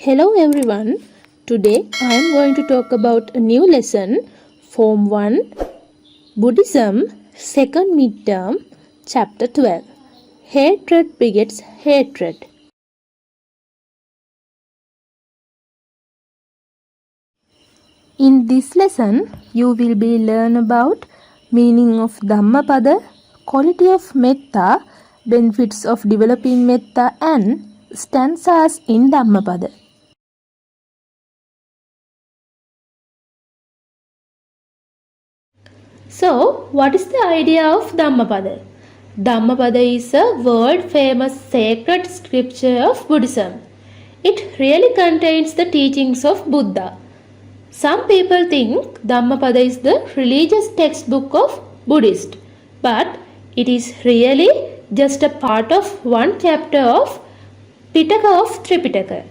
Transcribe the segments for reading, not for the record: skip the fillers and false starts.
Hello everyone. Today I am going to talk about a new lesson, Form 1, Buddhism, second midterm, chapter 12. Hatred begets hatred. In this lesson, you will be learn about meaning of Dhammapada, quality of Metta, benefits of developing Metta and stanzas in Dhammapada. So, what is the idea of Dhammapada? Dhammapada is a world-famous sacred scripture of Buddhism. It really contains the teachings of Buddha. Some people think Dhammapada is the religious textbook of Buddhist, but it is really just a part of one chapter of Pitaka of Tripitaka.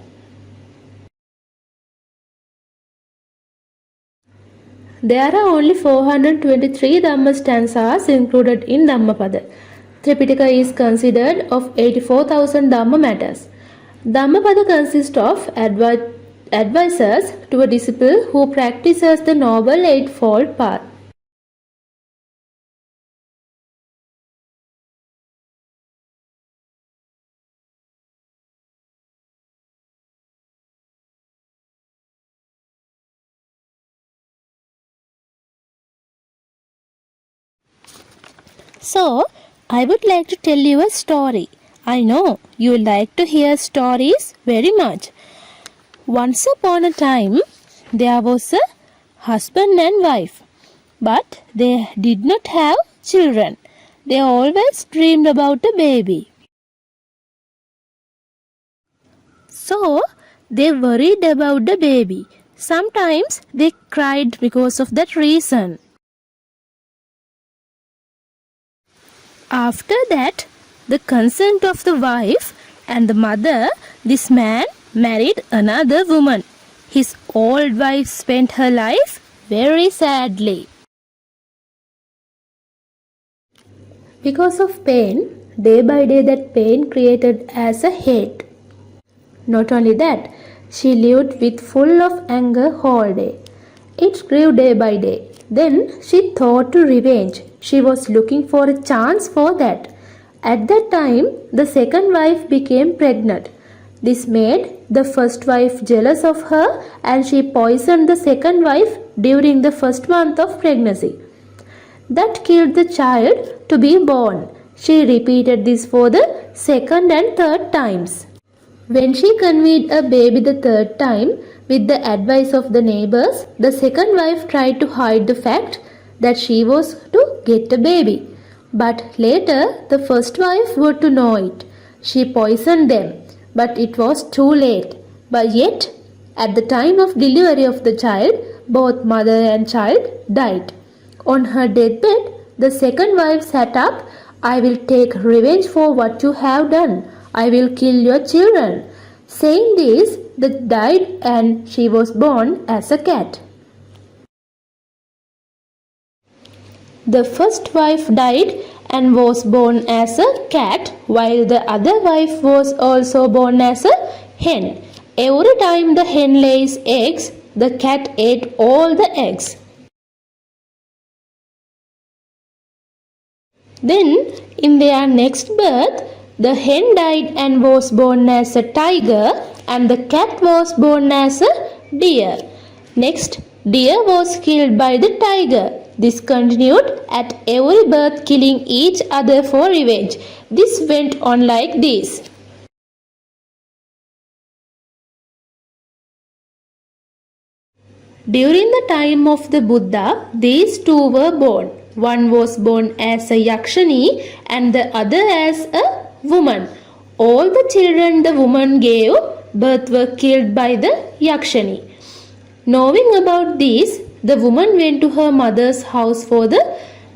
There are only 423 Dhamma stanzas included in Dhammapada. Tripitaka is considered of 84,000 Dhamma matters. Dhammapada consists of advices to a disciple who practices the Noble Eightfold Path. So, I would like to tell you a story. I know you like to hear stories very much. Once upon a time, there was a husband and wife, but they did not have children. They always dreamed about a baby. So, they worried about the baby. Sometimes they cried because of that reason. After that, the consent of the wife and the mother, this man married another woman. His old wife spent her life very sadly. Because of pain, day by day that pain created as a hate. Not only that, she lived with full of anger whole day. It grew day by day. Then she thought to revenge. She was looking for a chance for that. At that time, the second wife became pregnant. This made the first wife jealous of her and she poisoned the second wife during the first month of pregnancy. That killed the child to be born. She repeated this for the second and third times. When she conceived a baby the third time, with the advice of the neighbors, the second wife tried to hide the fact that she was to get a baby. But later, the first wife got to know it. She poisoned them, but it was too late. But yet, at the time of delivery of the child, both mother and child died. On her deathbed, the second wife sat up, "I will take revenge for what you have done. I will kill your children." Saying this, they died and she was born as a cat. The first wife died and was born as a cat, while the other wife was also born as a hen. Every time the hen lays eggs, the cat ate all the eggs. Then, in their next birth, the hen died and was born as a tiger, and the cat was born as a deer. Next, deer was killed by the tiger. This continued at every birth, killing each other for revenge. This went on like this. During the time of the Buddha, these two were born. One was born as a Yakshani and the other as a woman. All the children the woman gave birth were killed by the Yakshani. Knowing about this, the woman went to her mother's house for the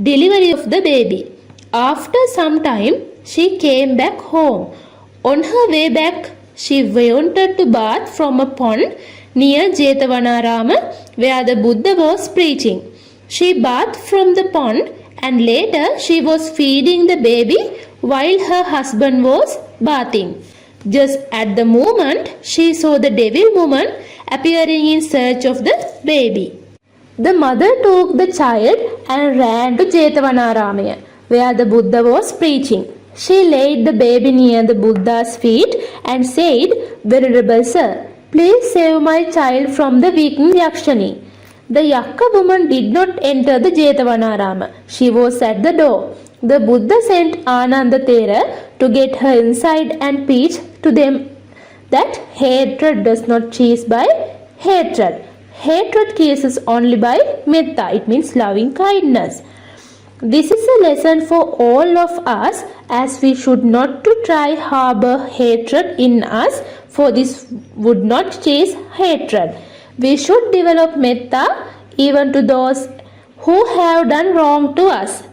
delivery of the baby. After some time, she came back home. On her way back, she wanted to bath from a pond near Jetavanarama where the Buddha was preaching. She bathed from the pond and later she was feeding the baby while her husband was bathing. Just at the moment, she saw the devil woman appearing in search of the baby. The mother took the child and ran to Jetavanaramaya, where the Buddha was preaching. She laid the baby near the Buddha's feet and said, "Venerable sir, please save my child from the weakening Yakshani." The Yakka woman did not enter the Jetavanarama. She was at the door. The Buddha sent Ananda Thera to get her inside and preach to them that hatred does not cease by hatred. Hatred ceases only by metta, it means loving kindness. This is a lesson for all of us, as we should not to try harbor hatred in us, for this would not chase hatred. We should develop metta even to those who have done wrong to us.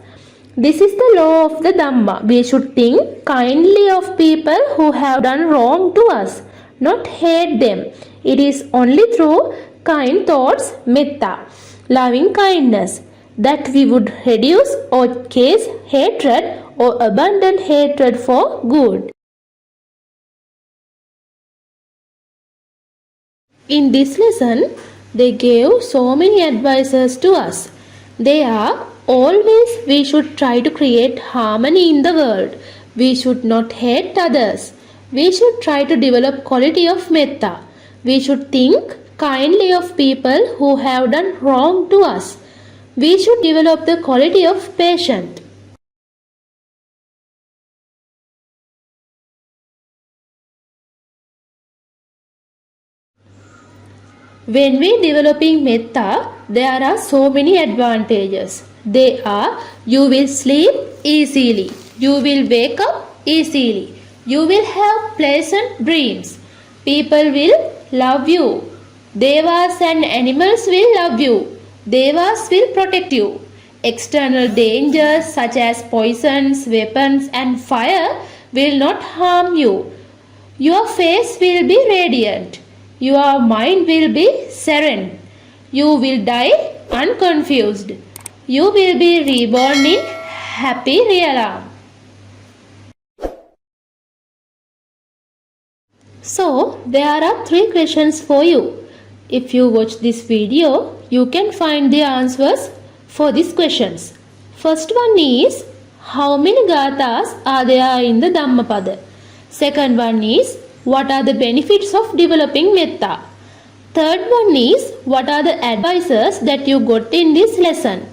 This is the law of the Dhamma. We should think kindly of people who have done wrong to us, not hate them. It is only through kind thoughts, metta, loving kindness, that we would reduce or case hatred or abandon hatred for good. In this lesson, they gave so many advices to us. They are always we should try to create harmony in the world. We should not hate others. We should try to develop quality of metta. We should think kindly of people who have done wrong to us. We should develop the quality of patience. When we developing metta, there are so many advantages. They are, you will sleep easily, you will wake up easily, you will have pleasant dreams, people will love you, devas and animals will love you, devas will protect you. External dangers such as poisons, weapons and fire will not harm you. Your face will be radiant. Your mind will be serene. You will die unconfused. You will be reborn in happy realm. So, there are 3 questions for you. If you watch this video, you can find the answers for these questions. First one is, how many gathas are there in the Dhammapada? Second one is, what are the benefits of developing metta? Third one is, what are the advices that you got in this lesson?